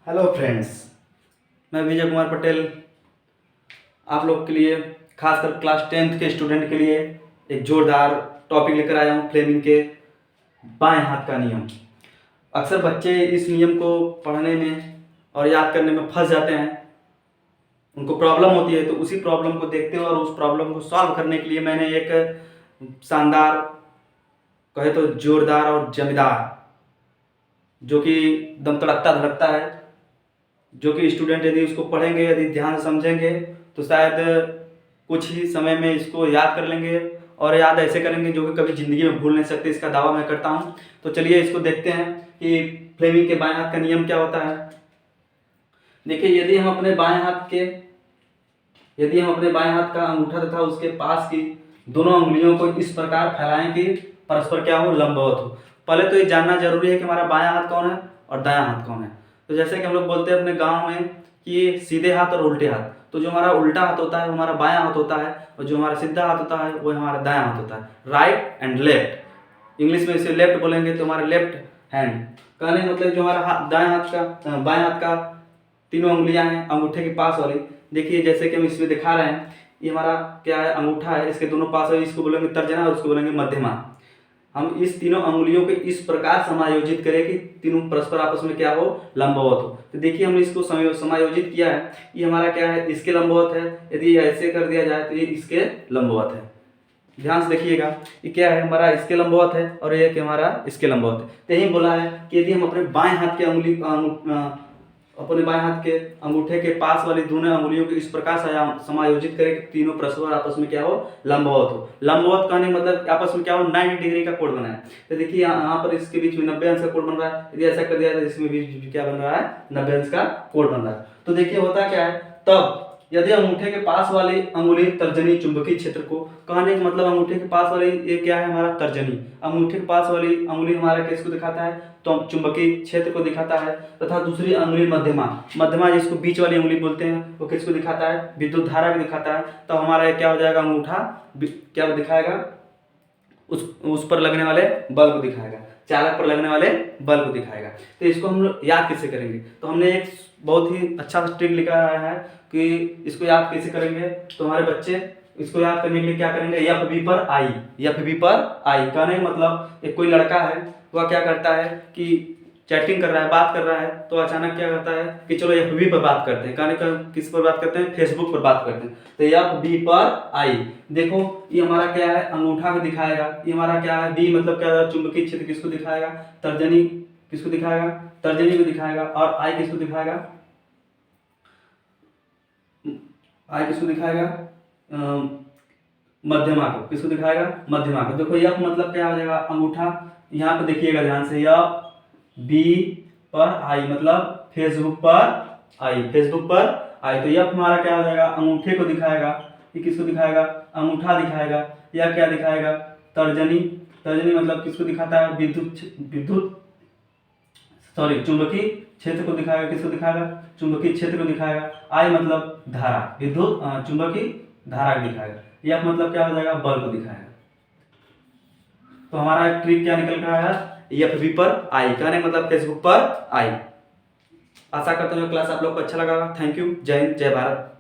Hello friends, मैं विजय कुमार पटेल आप लोग के लिए खासकर क्लास 10th के स्टूडेंट के लिए एक जोरदार टॉपिक लेकर आया हूँ। फ्लेमिंग के बाएं हाथ का नियम। अक्सर बच्चे इस नियम को पढ़ने में और याद करने में फंस जाते हैं, उनको प्रॉब्लम होती है। तो उसी प्रॉब्लम को देखते हुए और उस प्रॉब्लम को सॉल्व करने के लिए मैंने एक शानदार, कहे तो जोरदार और जमीदार, जो कि दम तड़कता धड़कता है, जो कि स्टूडेंट यदि उसको पढ़ेंगे, यदि ध्यान से समझेंगे तो शायद कुछ ही समय में इसको याद कर लेंगे और याद ऐसे करेंगे जो कि कभी ज़िंदगी में भूल नहीं सकते। इसका दावा मैं करता हूँ। तो चलिए इसको देखते हैं कि फ्लेमिंग के बाएं हाथ का नियम क्या होता है। देखिए, यदि हम अपने बाएं हाथ का अंगूठा तथा उसके पास की दोनों उंगलियों को इस प्रकार फैलाएं कि परस्पर क्या हो, लंबवत हो। पहले तो ये जानना जरूरी है कि हमारा बायां हाथ कौन है और दायां हाथ कौन है। तो जैसे कि हम लोग बोलते हैं अपने गांव में कि सीधे हाथ और उल्टे हाथ, तो जो हमारा उल्टा हाथ होता है वो हमारा बायां हाथ होता है और जो हमारा सीधा हाथ होता है वो हमारा दायां हाथ होता है। राइट एंड लेफ्ट, इंग्लिश में इसे लेफ्ट बोलेंगे तो हमारा लेफ्ट हैंड। कहने का मतलब जो हमारा बाएं हाथ का तीनों उंगलियां हैं अंगूठे के पास वाली। देखिए जैसे कि हम इसमें दिखा रहे हैं, ये हमारा क्या है, अंगूठा है, इसके दोनों पास है, इसको बोलेंगे तर्जना और उसको बोलेंगे मध्यमा। हम इस तीनों अंगुलियों को इस प्रकार समायोजित करें कि तीनों परस्पर आपस में क्या हो, लंबवत हो। तो देखिए हमने इसको समायोजित किया है। ये हमारा क्या है, इसके लंबवत है। यदि ऐसे कर दिया जाए तो ये इसके लंबवत है। ध्यान से देखिएगा, ये क्या है, हमारा इसके लंबवत है और ये हमारा इसके लंबवत है। तो यही बोला है कि यदि हम अपने बाएं हाथ के अपने बाएं हाथ के अंगूठे के पास वाली दोनों अंगुलियों को इस प्रकार समायोजित करें कि तीनों परस्पर आपस में क्या हो, लंबवत हो। लंबवत कहने मतलब आपस में क्या हो, 90 डिग्री का कोण बनाए। तो देखिए यहाँ पर इसके बीच में 90 अंश का कोण बन रहा है। यदि ऐसा कर दिया तो इसमें बीच क्या बन रहा है, 90 अंश का कोण बन रहा है। तो देखिए होता क्या है, तब यदि अंगूठे के पास वाली अंगुली तर्जनी चुंबकीय क्षेत्र को, कहने का मतलब अंगूठे के पास वाली ये क्या है, हमारा तर्जनी। अंगूठे के पास वाली अंगुली हमारा किसको दिखाता है, तो चुंबकीय क्षेत्र को दिखाता है। तथा दूसरी अंगुली मध्यमा जिसको बीच वाली अंगुली बोलते हैं, वो किसको दिखाता है, विद्युत धारा को दिखाता है। तो हमारा क्या हो जाएगा, अंगूठा क्या दिखाएगा, उस पर लगने वाले बल को दिखाएगा, चालक पर लगने वाले बल को दिखाएगा। तो इसको हम लोग याद कैसे करेंगे, तो हमने एक बहुत ही अच्छा ट्रिक लिखा है कि इसको याद कैसे करेंगे। तो हमारे बच्चे इसको याद करने के लिए क्या करेंगे, FB पर आई, FB पर आई कहने का मतलब एक कोई लड़का है, वह क्या करता है कि चैटिंग कर रहा है, बात कर रहा है, तो अचानक क्या करता है कि चलो FB पर बात करते हैं। कहने का किस पर बात करते हैं, फेसबुक पर बात करते हैं। तो FB पर आई, देखो ये हमारा क्या है, अंगूठा को दिखाएगा। ये हमारा क्या है, बी मतलब क्या है, चुंबकीय क्षेत्र किसको दिखाएगा, तर्जनी किसको दिखाएगा, तर्जनी को दिखाएगा। और आई किसको दिखाएगा, आई किसको दिखाएगा, मध्यमा को। किसको दिखाएगा, मध्यमा को। देखो यह मतलब क्या हो जाएगा, अंगूठा यहाँ पे देखिएगा ध्यान से, यह बी पर आई मतलब फेसबुक पर आई, फेसबुक पर आई। तो यह हमारा क्या हो जाएगा, अंगूठे को दिखाएगा। ये किसको दिखाएगा, अंगूठा दिखाएगा। यह क्या दिखाएगा, तर्जनी। तर्जनी मतलब किसको दिखाता है, चुंबकीय क्षेत्र को दिखाएगा। किसको दिखाएगा, चुंबकीय क्षेत्र को दिखाएगा। आई मतलब धारा, विद्युत चुंबकीय धारा को दिखाएगा। यह मतलब क्या हो जाएगा, बल को दिखाएगा। तो हमारा एक ट्रिक क्या निकल कर आया, FB पर आई कहने मतलब फेसबुक पर आई। आशा करता हूँ क्लास आप लोग को अच्छा लगा। Thank you. जय हिंद, जय भारत।